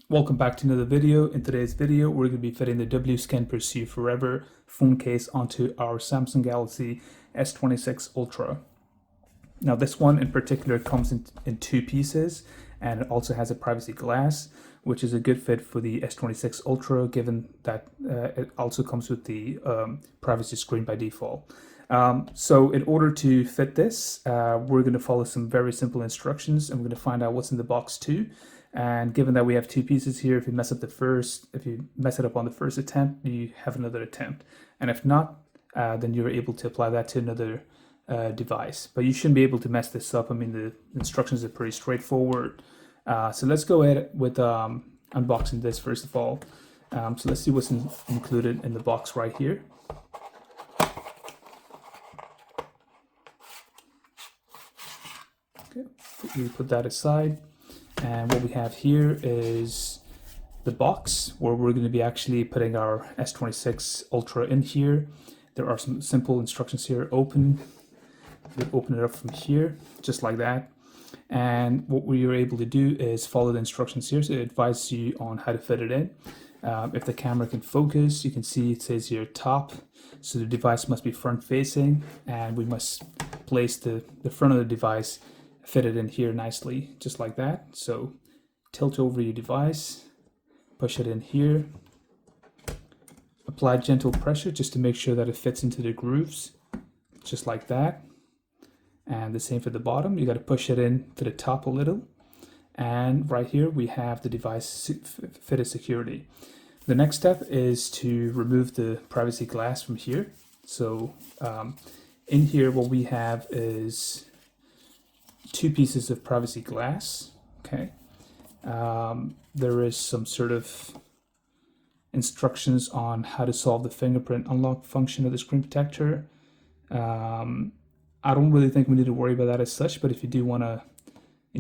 Welcome back to another video. In today's video, we're going to be fitting the WSkin Pursue Forever phone case onto our Samsung Galaxy S26 Ultra. Now this one in particular comes in two pieces, and it also has a privacy glass, which is a good fit for the S26 Ultra given that it also comes with the privacy screen by default. So in order to fit this, we're going to follow some very simple instructions, and we're going to find out what's in the box too. And given that we have two pieces here, if you mess it up on the first attempt, you have another attempt. And if not, then you're able to apply that to another device. But you shouldn't be able to mess this up. I mean, the instructions are pretty straightforward. So let's go ahead with unboxing this first of all. So let's see what's included in the box right here. Okay, we put that aside. And what we have here is the box where we're going to be actually putting our S26 Ultra in here. There are some simple instructions here. Open it up from here, just like that. And what we are able to do is follow the instructions here. So it advises you on how to fit it in. If the camera can focus, you can see it says here top. So the device must be front facing, and we must place the front of the device, fit it in here nicely, just like that. So tilt over your device, push it in here, apply gentle pressure just to make sure that it fits into the grooves, just like that. And the same for the bottom, you got to push it in to the top a little. And right here we have the device fitted securely. The next step is to remove the privacy glass from here. So in here what we have is two pieces of privacy glass. Okay, there is some sort of instructions on how to solve the fingerprint unlock function of the screen protector. I don't really think we need to worry about that as such, but if you do want to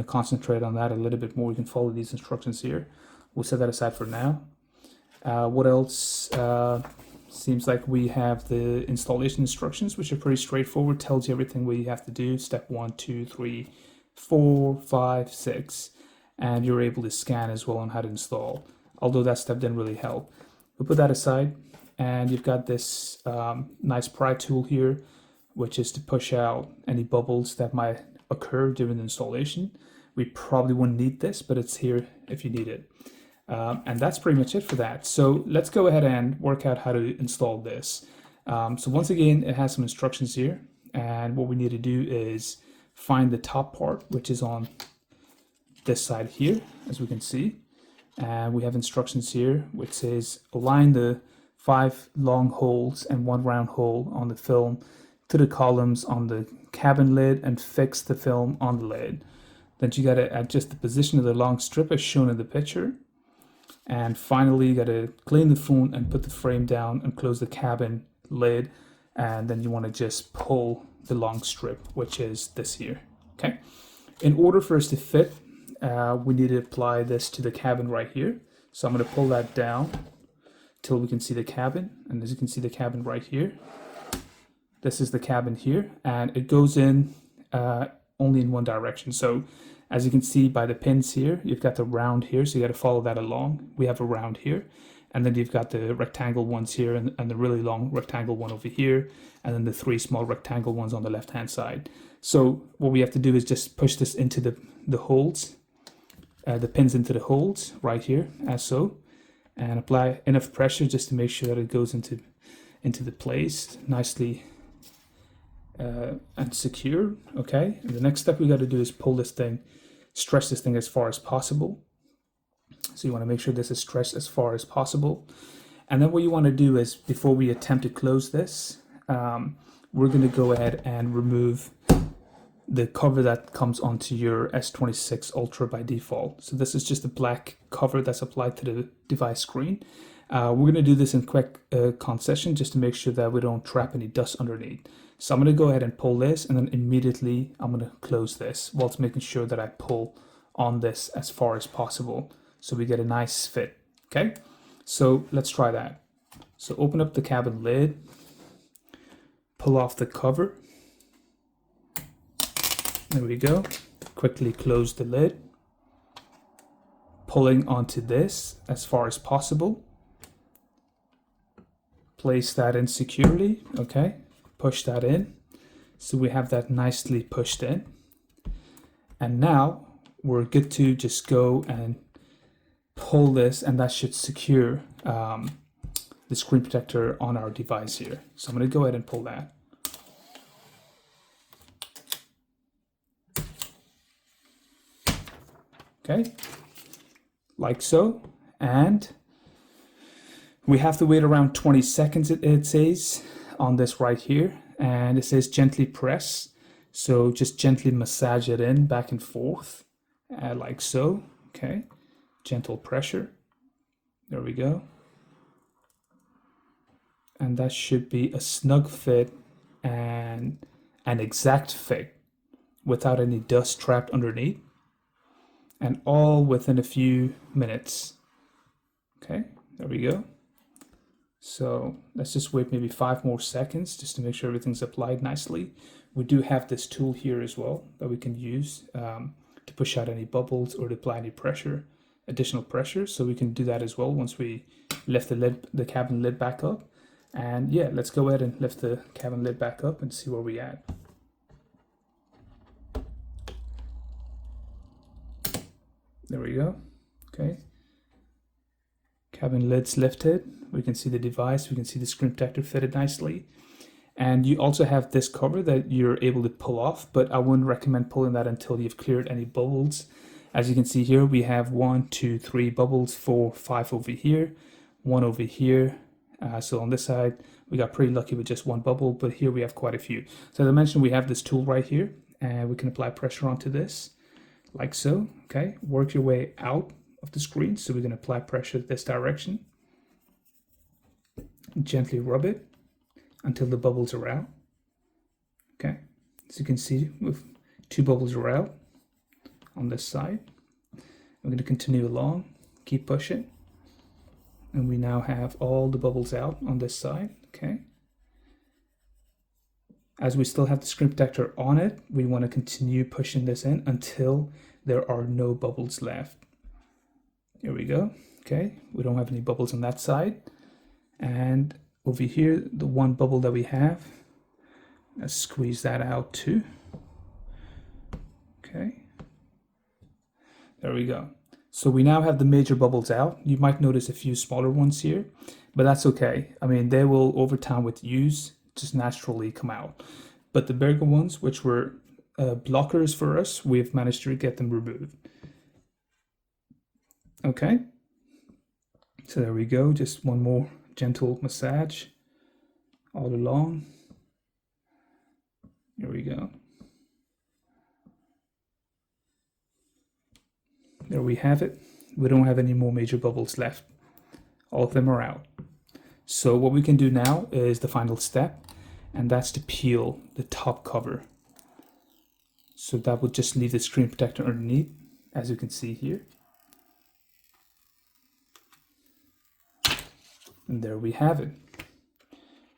concentrate on that a little bit more, you can follow these instructions here. We'll set that aside for now. What else? Seems like we have the installation instructions, which are pretty straightforward. Tells you everything we have to do. Step 1, 2, 3, 4, 5, 6. And you're able to scan as well on how to install. Although that step didn't really help. We'll put that aside. And you've got this nice pry tool here, which is to push out any bubbles that might occur during the installation. We probably wouldn't need this, but it's here if you need it. And that's pretty much it for that. So let's go ahead and work out how to install this. So once again, it has some instructions here. And what we need to do is find the top part, which is on this side here, as we can see. And we have instructions here, which says align the 5 long holes and 1 round hole on the film to the columns on the cabin lid and fix the film on the lid. Then you got to adjust the position of the long strip as shown in the picture. And finally, you got to clean the phone and put the frame down and close the cabin lid. And then you want to just pull the long strip, which is this here. Okay. In order for us to fit, we need to apply this to the cabin right here. So I'm going to pull that down till we can see the cabin. And as you can see the cabin right here, this is the cabin here, and it goes in only in one direction. So as you can see by the pins here, you've got the round here, so you got to follow that along. We have a round here, and then you've got the rectangle ones here and the really long rectangle one over here, and then the 3 small rectangle ones on the left hand side. So what we have to do is just push this into the holes, the pins into the holes right here, as so, and apply enough pressure just to make sure that it goes into the place nicely and secure. Okay, and the next step we got to do is pull this thing, stretch this thing as far as possible. So you want to make sure this is stretched as far as possible. And then what you want to do is, before we attempt to close this, we're going to go ahead and remove the cover that comes onto your S26 Ultra by default. So this is just a black cover that's applied to the device screen. We're going to do this in quick concession just to make sure that we don't trap any dust underneath. So I'm going to go ahead and pull this, and then immediately I'm going to close this whilst making sure that I pull on this as far as possible so we get a nice fit. Okay, so let's try that. So open up the cabin lid, pull off the cover. There we go. Quickly close the lid. pulling onto this as far as possible. Place that in securely, okay? Push that in. So we have that nicely pushed in. And now we're good to just go and pull this, and that should secure the screen protector on our device here. So I'm going to go ahead and pull that. Okay, like so. And we have to wait around 20 seconds, it says on this right here. And it says gently press. So just gently massage it in back and forth, like so. Okay, gentle pressure. There we go. And that should be a snug fit and an exact fit without any dust trapped underneath. And all within a few minutes. Okay, there we go. So let's just wait maybe 5 more seconds just to make sure everything's applied nicely. We do have this tool here as well that we can use to push out any bubbles or to apply any pressure, additional pressure. So we can do that as well once we lift the cabin lid back up. And yeah, let's go ahead and lift the cabin lid back up and see where we at. There we go. Okay. Cabin lid's lifted. We can see the device. We can see the screen protector fitted nicely. And you also have this cover that you're able to pull off, but I wouldn't recommend pulling that until you've cleared any bubbles. As you can see here, we have 1, 2, 3 bubbles, 4, 5 over here, 1 over here. So on this side, we got pretty lucky with just 1 bubble, but here we have quite a few. So as I mentioned, we have this tool right here, and we can apply pressure onto this. Like so, okay? Work your way out of the screen. So we're going to apply pressure this direction. Gently rub it until the bubbles are out. Okay, as you can see, with 2 bubbles are out on this side. We're going to continue along, keep pushing. And we now have all the bubbles out on this side, okay? As we still have the screen protector on it, we want to continue pushing this in until there are no bubbles left. Here we go. Okay, we don't have any bubbles on that side. And over here, the 1 bubble that we have, let's squeeze that out too. Okay, there we go. So we now have the major bubbles out. You might notice a few smaller ones here, but that's okay. I mean, they will over time with use just naturally come out. But the bigger ones, which were blockers for us, we've managed to get them removed. Okay, so there we go. Just 1 more gentle massage all along. Here we go. There we have it. We don't have any more major bubbles left. All of them are out. So what we can do now is the final step, and that's to peel the top cover. So that will just leave the screen protector underneath, as you can see here. And there we have it.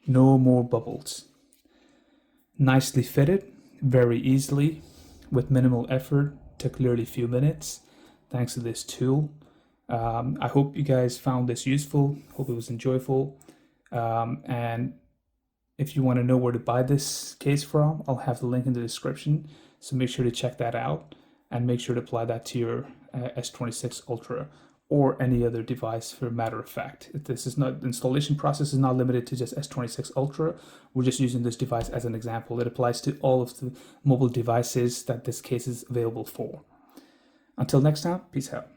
No more bubbles. Nicely fitted, very easily, with minimal effort. Took literally a few minutes, thanks to this tool. I hope you guys found this useful. Hope it was enjoyable. And if you want to know where to buy this case from, I'll have the link in the description. So make sure to check that out and make sure to apply that to your S26 Ultra or any other device for matter of fact. This is not, the installation process is not limited to just S26 Ultra. We're just using this device as an example. It applies to all of the mobile devices that this case is available for. Until next time, peace out.